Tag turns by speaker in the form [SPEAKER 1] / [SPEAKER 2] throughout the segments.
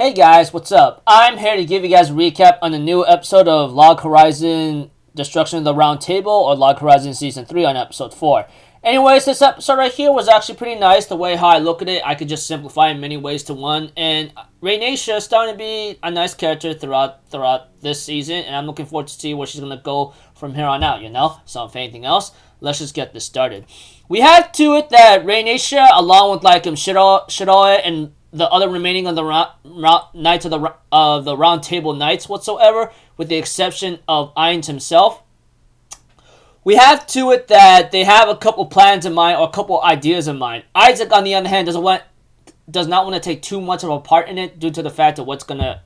[SPEAKER 1] Hey guys, what's up? I'm here to give you guys a recap on the new episode of Log Horizon Destruction of the Round Table, or Log Horizon Season 3 on episode 4. Anyways, this episode right here was actually pretty nice. The way how I look at it, I could just simplify in many ways to one. And Raynacia is starting to be a nice character throughout this season, and I'm looking forward to see where she's going to go from here on out, you know? So if anything else, let's just get this started. We had to it that Raynacia, along with like Shiroe and the other remaining of the Knights of the Round Table Knights whatsoever, with the exception of Ainz himself. We have to it that they have a couple plans in mind, or a couple ideas in mind. Isaac, on the other hand, does not want to take too much of a part in it due to the fact of what's gonna,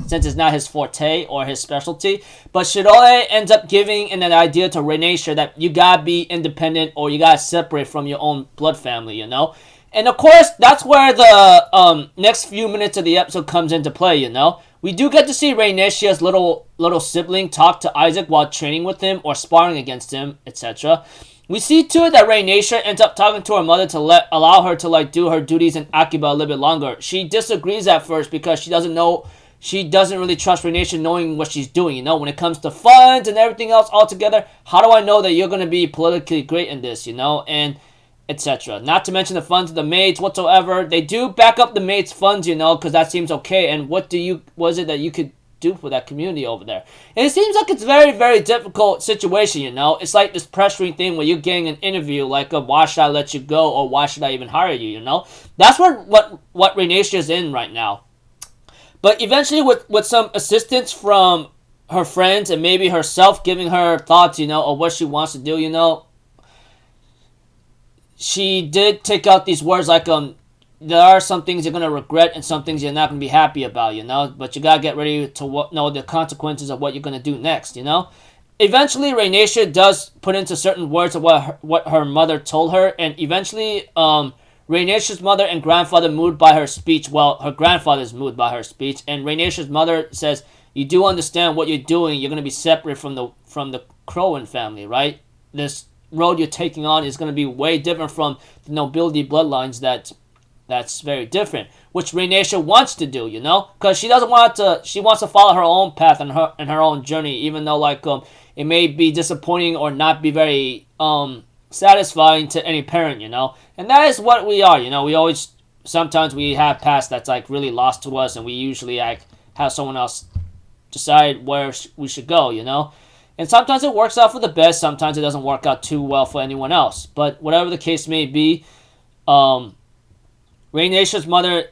[SPEAKER 1] since it's not his forte or his specialty. But Shiroe ends up giving an idea to Raynacia that you gotta be independent, or you gotta separate from your own blood family, you know? And of course, that's where the next few minutes of the episode comes into play, you know? We do get to see Raynacia's little sibling talk to Isaac while training with him or sparring against him, etc. We see to it that Raynacia ends up talking to her mother to allow her to do her duties in Akiba a little bit longer. She disagrees at first because she doesn't really trust Raynacia knowing what she's doing, you know? When it comes to funds and everything else altogether, how do I know that you're going to be politically great in this, you know? And etc. Not to mention the funds of the maids whatsoever. They do back up the maids' funds, you know, because that seems okay. And what is it that you could do for that community over there? And it seems like it's a very, very difficult situation, you know. It's like this pressuring thing where you're getting an interview, like, why should I let you go, or why should I even hire you, you know? That's what Raynacia is in right now. But eventually, with some assistance from her friends and maybe herself giving her thoughts, you know, of what she wants to do, you know, she did take out these words like, there are some things you're going to regret and some things you're not going to be happy about, you know? But you got to get ready to know the consequences of what you're going to do next, you know? Eventually, Raynacia does put into certain words of what her mother told her. And eventually, Raynacia's mother and grandfather moved by her speech. Well, her grandfather's moved by her speech. And Raynacia's mother says, you do understand what you're doing. You're going to be separate from the Crowan family, right? This road you're taking on is going to be way different from the nobility bloodlines. That's very different, which Raynacia wants to do, you know, because she wants to follow her own path and her own journey, even though it may be disappointing or not be very satisfying to any parent, you know. And that is what we are, you know. Sometimes we have paths that's like really lost to us, and we usually have someone else decide where we should go, you know. And sometimes it works out for the best, sometimes it doesn't work out too well for anyone else. But whatever the case may be, Raynacia's mother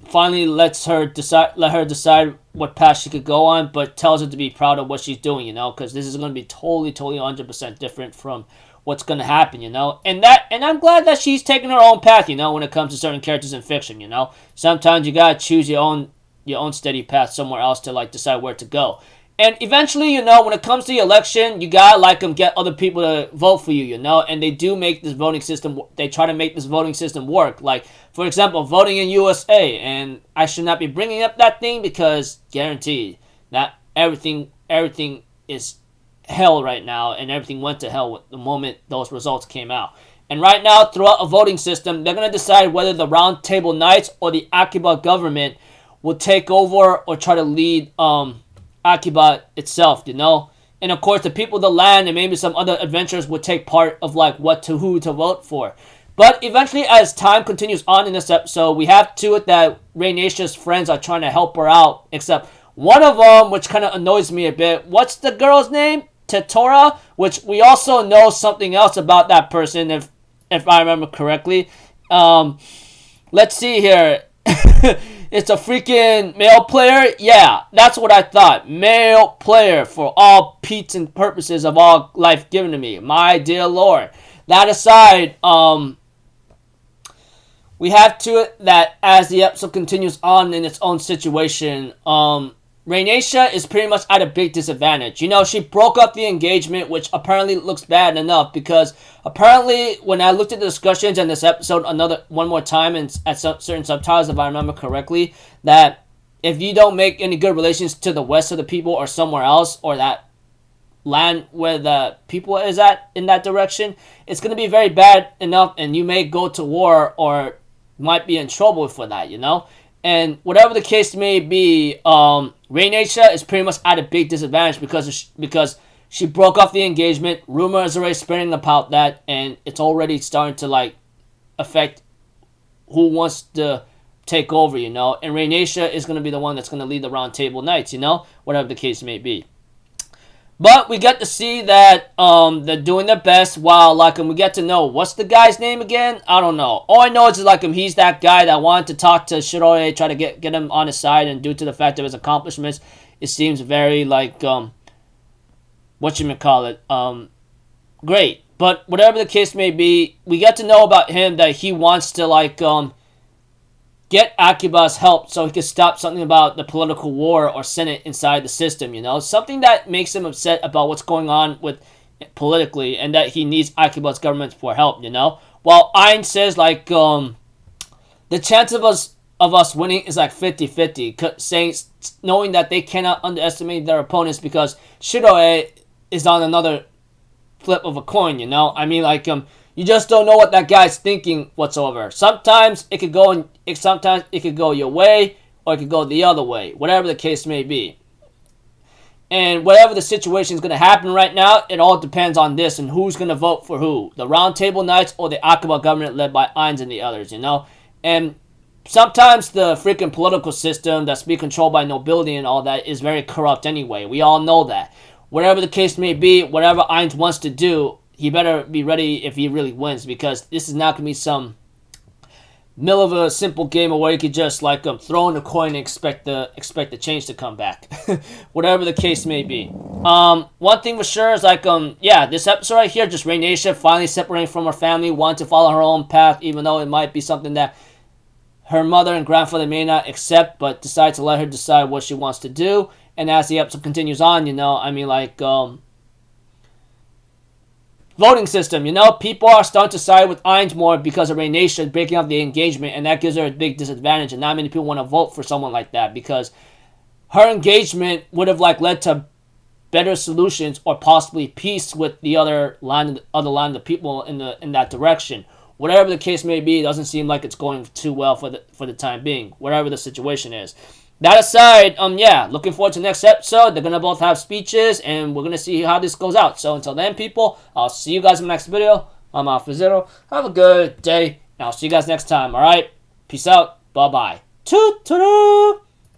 [SPEAKER 1] finally let her decide what path she could go on, but tells her to be proud of what she's doing, you know, because this is going to be totally 100% different from what's going to happen, you know. And I'm glad that she's taking her own path, you know, when it comes to certain characters in fiction, you know. Sometimes you got to choose your own steady path somewhere else to decide where to go. And eventually, you know, when it comes to the election, you gotta get other people to vote for you, you know. And they do make this voting system. They try to make this voting system work. Like, for example, voting in USA. And I should not be bringing up that thing because guaranteed that everything is hell right now, and everything went to hell the moment those results came out. And right now, throughout a voting system, they're gonna decide whether the Round Table Knights or the Akiba government will take over or try to lead Akiba itself, you know. And of course, the people of the land and maybe some other adventurers would take part of who to vote for. But eventually, as time continues on in this episode, we have to it that Raynacia's friends are trying to help her out, except one of them, which kind of annoys me a bit. What's the girl's name? Tetora, which we also know something else about that person, if I remember correctly. Let's see here. It's a freaking male player? Yeah, that's what I thought. Male player for all peats and purposes of all life given to me. My dear Lord. That aside, we have to it that as the episode continues on in its own situation, Raynacia is pretty much at a big disadvantage. You know, she broke up the engagement, which apparently looks bad enough because apparently when I looked at the discussions in this episode one more time and at certain subtitles, if I remember correctly, that if you don't make any good relations to the west of the people or somewhere else, or that land where the people is at in that direction, it's going to be very bad enough, and you may go to war or might be in trouble for that, you know. And whatever the case may be, Rhaenyra is pretty much at a big disadvantage because she broke off the engagement. Rumor is already spreading about that, and it's already starting to like affect who wants to take over, you know. And Rhaenyra is going to be the one that's going to lead the Round Table Knights, you know, whatever the case may be. But we get to see that they're doing their best while like we get to know what's the guy's name again? I don't know. All I know is like he's that guy that wanted to talk to Shiroi, try to get him on his side, and due to the fact of his accomplishments, it seems very like great. But whatever the case may be, we get to know about him that he wants to like get Akiba's help so he can stop something about the political war or Senate inside the system, you know? Something that makes him upset about what's going on with politically and that he needs Akiba's government for help, you know? While Ayn says, like, the chance of us winning is like 50-50, saying, knowing that they cannot underestimate their opponents because Shiroi is on another flip of a coin, you know? I mean, like, you just don't know what that guy's thinking whatsoever. Sometimes it could go your way, or it could go the other way, whatever the case may be. And whatever the situation is going to happen right now, it all depends on this and who's going to vote for who. The Round Table Knights or the Akiba government led by Ainz and the others, you know? And sometimes the freaking political system that's being controlled by nobility and all that is very corrupt anyway. We all know that. Whatever the case may be, whatever Ainz wants to do, he better be ready if he really wins, because this is not going to be some middle of a simple game where you could just like throw in a coin and expect the change to come back. Whatever the case may be. One thing for sure is like yeah, this episode right here, just Rhaenyra finally separating from her family, wanting to follow her own path, even though it might be something that her mother and grandfather may not accept, but decide to let her decide what she wants to do. And as the episode continues on, you know, I mean like voting system, you know, people are starting to side with Ainz more because of Rhaenyra breaking up the engagement, and that gives her a big disadvantage, and not many people want to vote for someone like that because her engagement would have like led to better solutions or possibly peace with the other line of the people in that direction. Whatever the case may be, it doesn't seem like it's going too well for the time being, whatever the situation is. That aside, yeah, looking forward to the next episode. They're gonna both have speeches, and we're gonna see how this goes out. So until then, people, I'll see you guys in the next video. I'm Alpha Zero. Have a good day, and I'll see you guys next time. All right, peace out. Bye bye. Toot toot.